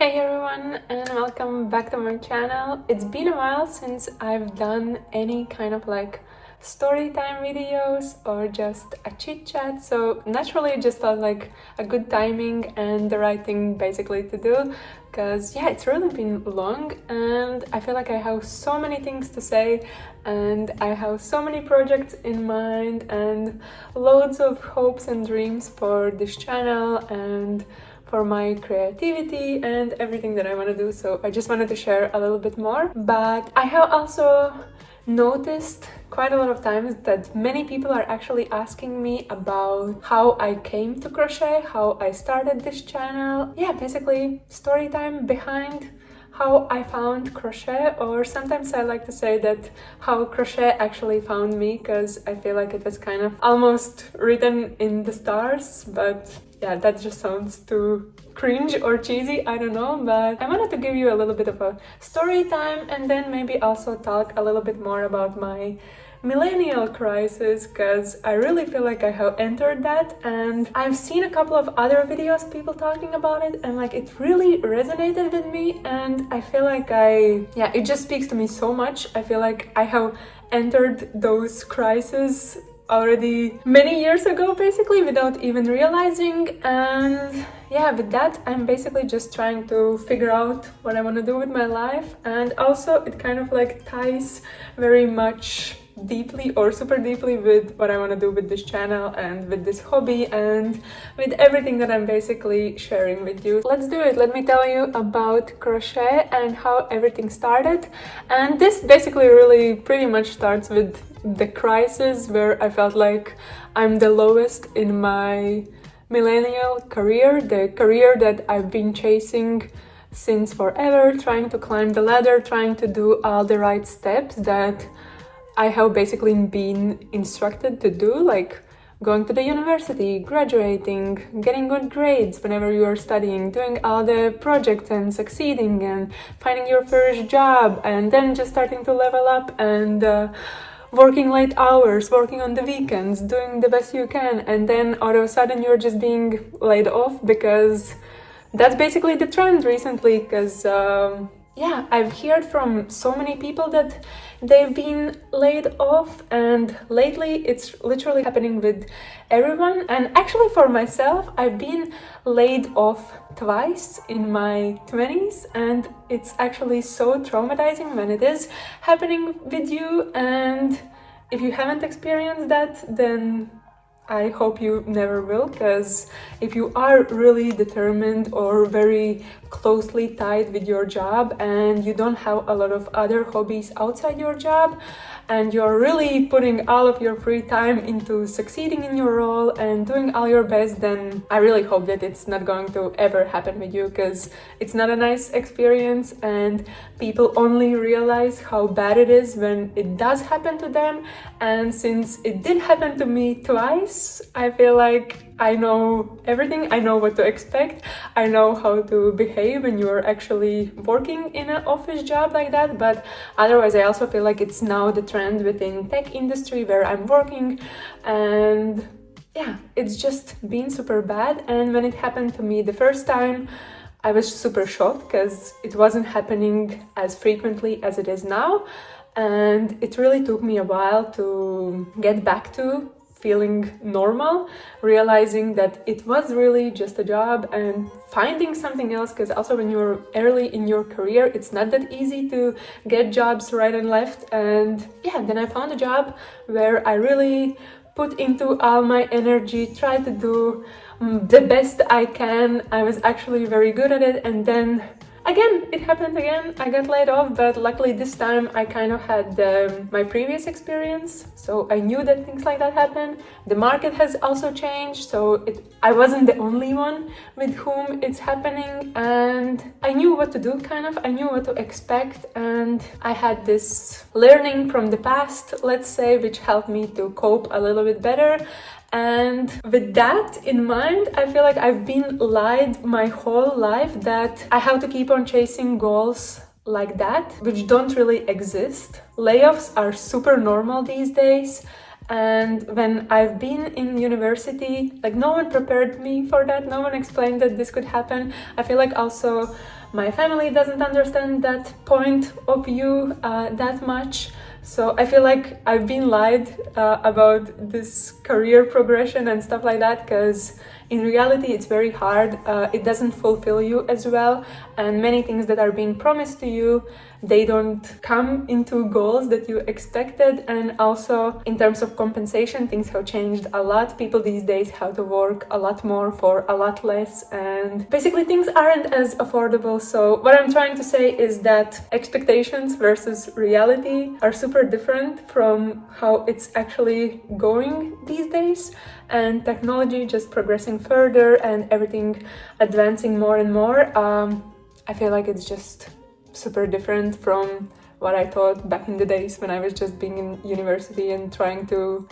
Hey everyone, and welcome back to my channel. It's been a while since I've done any kind of story time videos or just a chit chat, so naturally it just felt like a good timing and the right thing basically to do, because yeah, it's really been long and I feel like I have so many things to say and I have so many projects in mind and loads of hopes and dreams for this channel and for my creativity and everything that I want to do, so I just wanted to share a little bit more. But I have also noticed quite a lot of times that many people are actually asking me about how I came to crochet, how I started this channel. Yeah, basically story time behind how I found crochet, or sometimes I like to say that how crochet actually found me, because I feel like it was kind of almost written in the stars, but yeah, that just sounds too cringe or cheesy, I don't know, but I wanted to give you a little bit of a story time and then maybe also talk a little bit more about my millennial crisis, because I really feel like I have entered that, and I've seen a couple of other videos people talking about it, and it really resonated with me, and I feel like it just speaks to me so much. I feel like I have entered those crises already many years ago, basically, without even realizing. And yeah, with that, I'm basically just trying to figure out what I want to do with my life, and also it kind of ties very much deeply or super deeply with what I want to do with this channel and with this hobby and with everything that I'm basically sharing with you. Let's do it. Let me tell you about crochet and how everything started. And this basically really pretty much starts with the crisis where I felt like I'm the lowest in my millennial career, the career that I've been chasing since forever, trying to climb the ladder, trying to do all the right steps that I have basically been instructed to do, like going to the university, graduating, getting good grades whenever you are studying, doing all the projects and succeeding and finding your first job, and then just starting to level up and working late hours, working on the weekends, doing the best you can, and then all of a sudden you're just being laid off, because that's basically the trend recently, because yeah, I've heard from so many people that they've been laid off, and lately it's literally happening with everyone. And actually for myself, I've been laid off twice in my 20s, and it's actually so traumatizing when it is happening with you. And if you haven't experienced that, then I hope you never will, because if you are really determined or very closely tied with your job and you don't have a lot of other hobbies outside your job, and you're really putting all of your free time into succeeding in your role and doing all your best, then I really hope that it's not going to ever happen with you, because it's not a nice experience and people only realize how bad it is when it does happen to them. And since it did happen to me twice, I feel like I know everything. I know what to expect. I know how to behave when you're actually working in an office job like that. But otherwise, I also feel like it's now the trend within tech industry where I'm working, and yeah, it's just been super bad. And when it happened to me the first time, I was super shocked, because it wasn't happening as frequently as it is now. And it really took me a while to get back to feeling normal, realizing that it was really just a job and finding something else, because also when you're early in your career, it's not that easy to get jobs right and left. And yeah, then I found a job where I really put into all my energy, tried to do the best I can. I was actually very good at it, and then again, it happened again. I got laid off, but luckily this time I kind of had my previous experience, so I knew that things like that happen. The market has also changed, so I wasn't the only one with whom it's happening, and I knew what to do, kind of. I knew what to expect, and I had this learning from the past, let's say, which helped me to cope a little bit better. And with that in mind, I feel like I've been lied my whole life that I have to keep on chasing goals like that, which don't really exist. Layoffs are super normal these days. And when I've been in university, no one prepared me for that. No one explained that this could happen. I feel like also my family doesn't understand that point of view that much. So I feel like I've been lied about this career progression and stuff like that, because in reality it's very hard. It doesn't fulfill you as well, and many things that are being promised to you, they don't come into goals that you expected. And also in terms of compensation, things have changed a lot. People these days have to work a lot more for a lot less, and basically things aren't as affordable. So what I'm trying to say is that expectations versus reality are super different from how it's actually going these days, and technology just progressing further and everything advancing more and more. I feel like it's just super different from what I thought back in the days when I was just being in university and trying to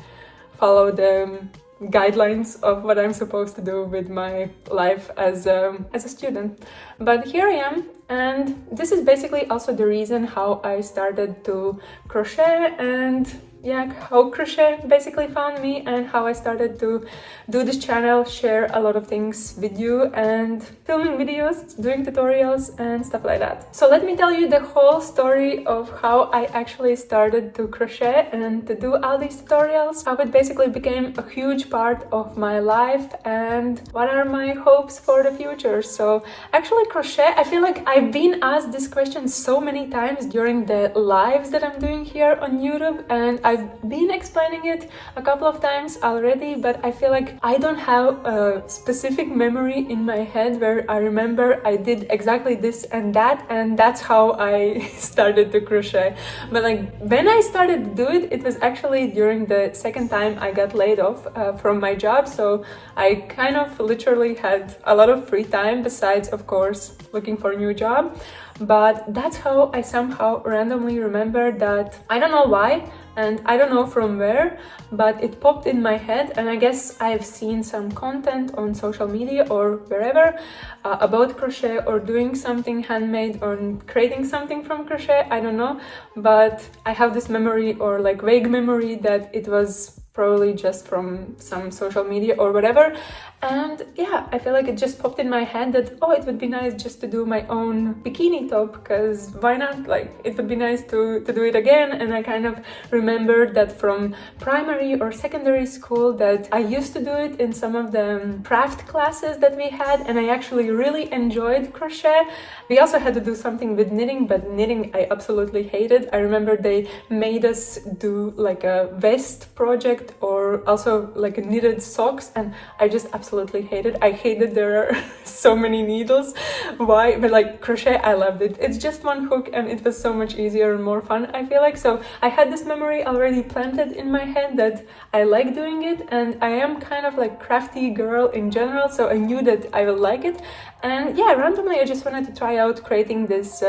follow the guidelines of what I'm supposed to do with my life as a student. But here I am, and this is basically also the reason how I started to crochet, and yeah, how crochet basically found me, and how I started to do this channel, share a lot of things with you, and filming videos, doing tutorials and stuff like that. So let me tell you the whole story of how I actually started to crochet and to do all these tutorials, how it basically became a huge part of my life, and what are my hopes for the future. So actually crochet, I feel like I've been asked this question so many times during the lives that I'm doing here on YouTube, and I've been explaining it a couple of times already, but I feel like I don't have a specific memory in my head where I remember I did exactly this and that's how I started to crochet. But like when I started to do it, it was actually during the second time I got laid off from my job. So I kind of literally had a lot of free time besides, of course, looking for a new job. But that's how I somehow randomly remember that. I don't know why, and I don't know from where, but it popped in my head, and I guess I've seen some content on social media or wherever about crochet or doing something handmade or creating something from crochet, I don't know, but I have this memory, or like vague memory, that it was probably just from some social media or whatever. And yeah, I feel like it just popped in my head that, oh, it would be nice just to do my own bikini top, because why not? Like, it would be nice to do it again. And I kind of remembered that from primary or secondary school that I used to do it in some of the craft classes that we had, and I actually really enjoyed crochet. We also had to do something with knitting, but knitting I absolutely hated. I remember they made us do like a vest project or also like a knitted socks, and I just absolutely hated. I hated there are so many needles. Why? But like crochet, I loved it. It's just one hook and it was so much easier and more fun, I feel like. So I had this memory already planted in my head that I like doing it, and I am kind of like crafty girl in general, so I knew that I will like it. And yeah, randomly I just wanted to try out creating this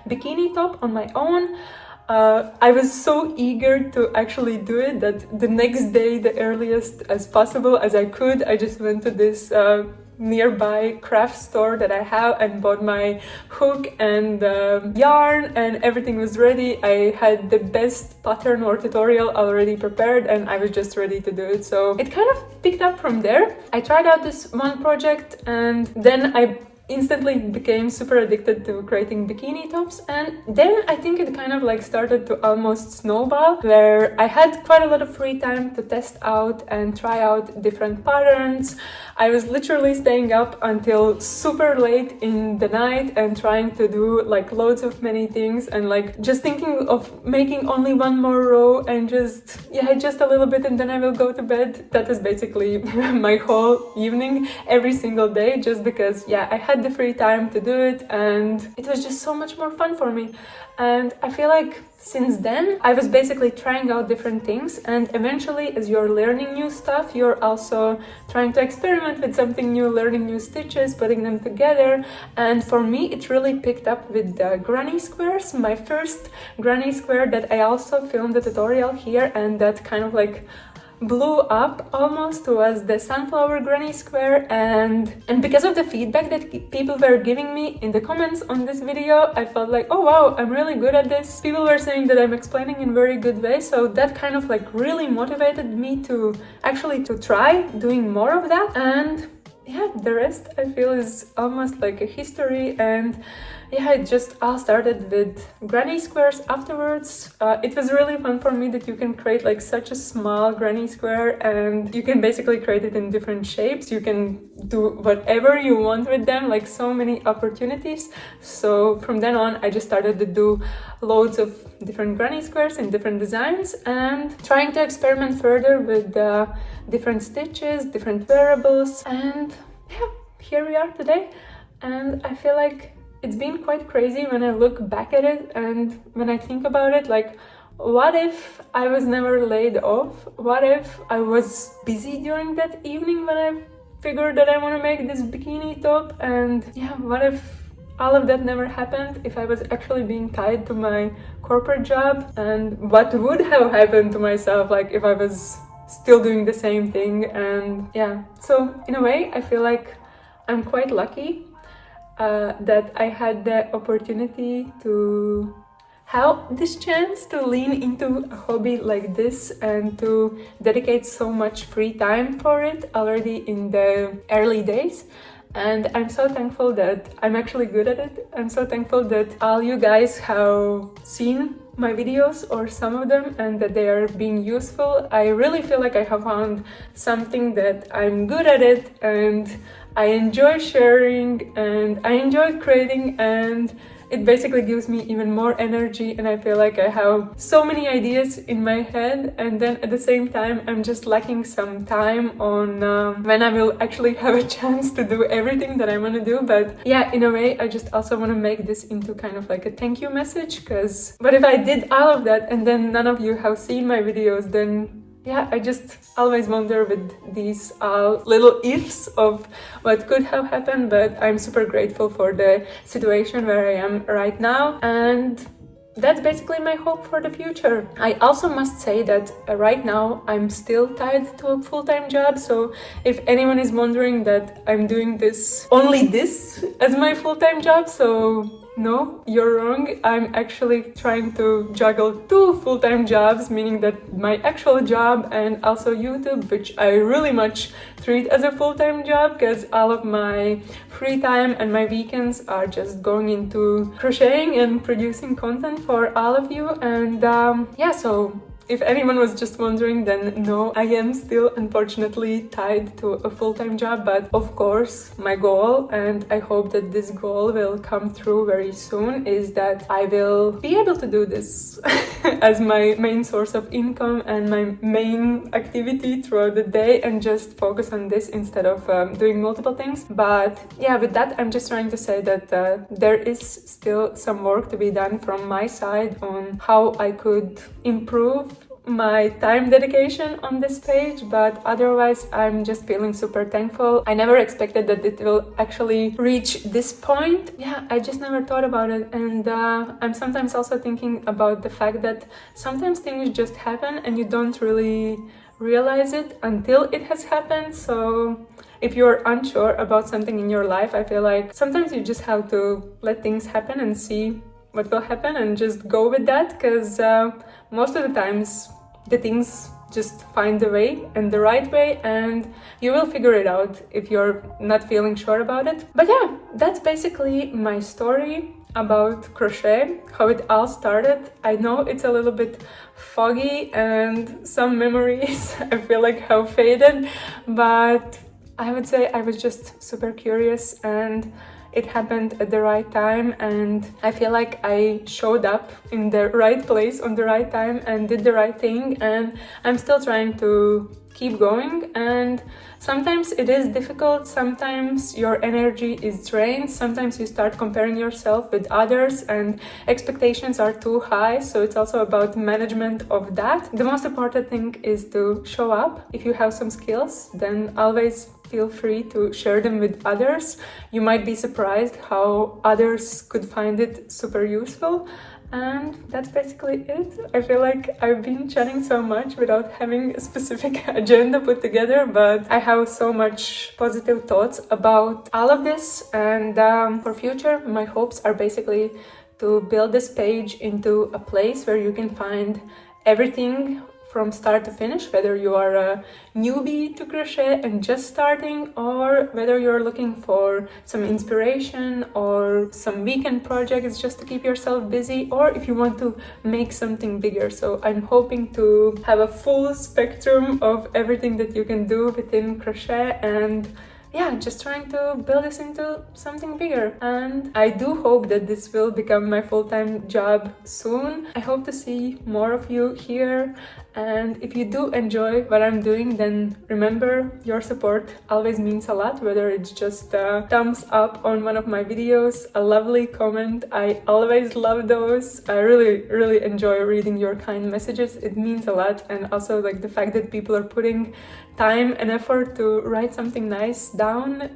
bikini top on my own. I was so eager to actually do it that the next day, the earliest as possible as I could, I just went to this nearby craft store that I have and bought my hook and yarn, and everything was ready. I had the best pattern or tutorial already prepared, and I was just ready to do it. So it kind of picked up from there. I tried out this one project, and then I instantly became super addicted to creating bikini tops, and then I think it kind of like started to almost snowball, where I had quite a lot of free time to test out and try out different patterns. I was literally staying up until super late in the night and trying to do like loads of many things, and like just thinking of making only one more row and just a little bit, and then I will go to bed. That was basically my whole evening every single day, just because I had the free time to do it, and it was just so much more fun for me. And I feel like since then I was basically trying out different things, and eventually as you're learning new stuff, you're also trying to experiment with something new, learning new stitches, putting them together. And for me it really picked up with the granny squares. My first granny square that I also filmed a tutorial here, and that kind of like blew up almost, was the sunflower granny square. And because of the feedback that people were giving me in the comments on this video, I felt like, oh wow, I'm really good at this. People were saying that I'm explaining in very good way, so that kind of like really motivated me to actually to try doing more of that. And yeah, the rest I feel is almost like a history. And yeah, it just all started with granny squares afterwards. It was really fun for me that you can create like such a small granny square, and you can basically create it in different shapes. You can do whatever you want with them, like so many opportunities. So from then on, I just started to do loads of different granny squares in different designs, and trying to experiment further with different stitches, different variables. And yeah, here we are today. And I feel like it's been quite crazy when I look back at it and when I think about it, like, what if I was never laid off? What if I was busy during that evening when I figured that I want to make this bikini top? And yeah, what if all of that never happened, if I was actually being tied to my corporate job? And what would have happened to myself, like, if I was still doing the same thing? And yeah, so in a way, I feel like I'm quite lucky that I had the opportunity to have this chance to lean into a hobby like this and to dedicate so much free time for it already in the early days. And I'm so thankful that I'm actually good at it. I'm so thankful that all you guys have seen my videos, or some of them, and that they are being useful. I really feel like I have found something that I'm good at it, and I enjoy sharing, and I enjoy creating, and it basically gives me even more energy. And I feel like I have so many ideas in my head, and then at the same time I'm just lacking some time on when I will actually have a chance to do everything that I want to do. But yeah, in a way, I just also want to make this into kind of like a thank you message, because what if I did all of that and then none of you have seen my videos? Then yeah, I just always wonder with these little ifs of what could have happened. But I'm super grateful for the situation where I am right now, and that's basically my hope for the future. I also must say that right now I'm still tied to a full-time job. So if anyone is wondering that I'm doing only this as my full-time job, so no, you're wrong. I'm actually trying to juggle 2 full-time jobs, meaning that my actual job and also YouTube, which I really much treat as a full-time job, because all of my free time and my weekends are just going into crocheting and producing content for all of you. And yeah, so if anyone was just wondering, then no, I am still unfortunately tied to a full-time job. But of course, my goal, and I hope that this goal will come through very soon, is that I will be able to do this as my main source of income and my main activity throughout the day, and just focus on this instead of doing multiple things. But yeah, with that, I'm just trying to say that there is still some work to be done from my side on how I could improve my time dedication on this page. But otherwise, I'm just feeling super thankful. I never expected that it will actually reach this point. Yeah, I just never thought about it. And I'm sometimes also thinking about the fact that sometimes things just happen and you don't really realize it until it has happened. So if you're unsure about something in your life, I feel like sometimes you just have to let things happen and see what will happen and just go with that, because most of the times the things just find the way and the right way, and you will figure it out if you're not feeling sure about it. But yeah, that's basically my story about crochet, how it all started. I know it's a little bit foggy and some memories I feel like have faded, but I would say I was just super curious, and it happened at the right time, and I feel like I showed up in the right place on the right time and did the right thing. And I'm still trying to keep going, and sometimes it is difficult, sometimes your energy is drained, sometimes you start comparing yourself with others and expectations are too high, so it's also about management of that. The most important thing is to show up. If you have some skills, then always feel free to share them with others. You might be surprised how others could find it super useful. And that's basically it. I feel like I've been chatting so much without having a specific agenda put together, but I have so much positive thoughts about all of this. And for future, my hopes are basically to build this page into a place where you can find everything from start to finish, whether you are a newbie to crochet and just starting, or whether you're looking for some inspiration or some weekend projects just to keep yourself busy, or if you want to make something bigger. So I'm hoping to have a full spectrum of everything that you can do within crochet, and yeah, just trying to build this into something bigger. And I do hope that this will become my full-time job soon. I hope to see more of you here. And if you do enjoy what I'm doing, then remember, your support always means a lot, whether it's just a thumbs up on one of my videos, a lovely comment. I always love those. I really enjoy reading your kind messages. It means a lot. And also like the fact that people are putting time and effort to write something nice down,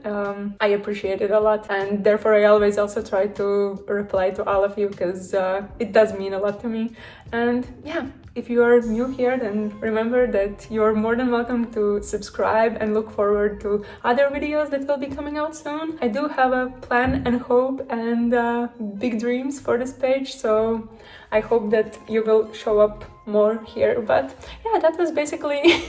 I appreciate it a lot, and therefore I always also try to reply to all of you, because it does mean a lot to me. And yeah, if you are new here, then remember that you're more than welcome to subscribe and look forward to other videos that will be coming out soon. I do have a plan and hope and big dreams for this page, so I hope that you will show up more here. But yeah, that was basically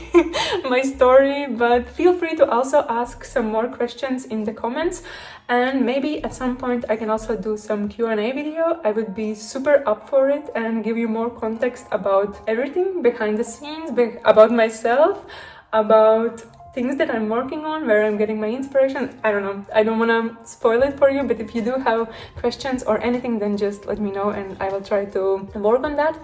my story, but feel free to also ask some more questions in the comments, and maybe at some point I can also do some Q&A video. I would be super up for it and give you more context about everything behind the scenes, about myself, about things that I'm working on, where I'm getting my inspiration. I don't know, I don't want to spoil it for you, but if you do have questions or anything, then just let me know and I will try to work on that.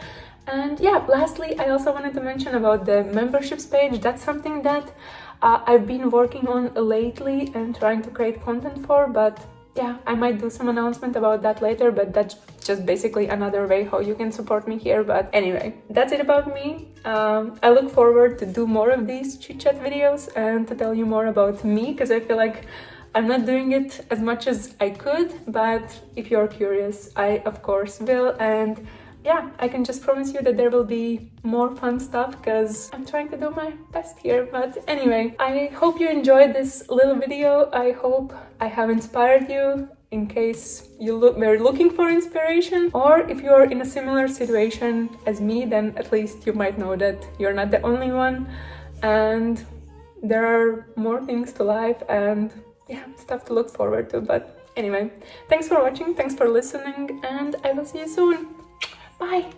And yeah, lastly, I also wanted to mention about the memberships page. That's something that I've been working on lately and trying to create content for, but yeah, I might do some announcement about that later, but that's just basically another way how you can support me here. But anyway, that's it about me. I look forward to do more of these chit-chat videos and to tell you more about me, because I feel like I'm not doing it as much as I could, but if you're curious, I of course will. And yeah, I can just promise you that there will be more fun stuff, because I'm trying to do my best here. But anyway, I hope you enjoyed this little video. I hope I have inspired you, in case you were looking for inspiration, or if you're in a similar situation as me, then at least you might know that you're not the only one, and there are more things to life and yeah, stuff to look forward to. But anyway, thanks for watching, thanks for listening, and I will see you soon. Bye!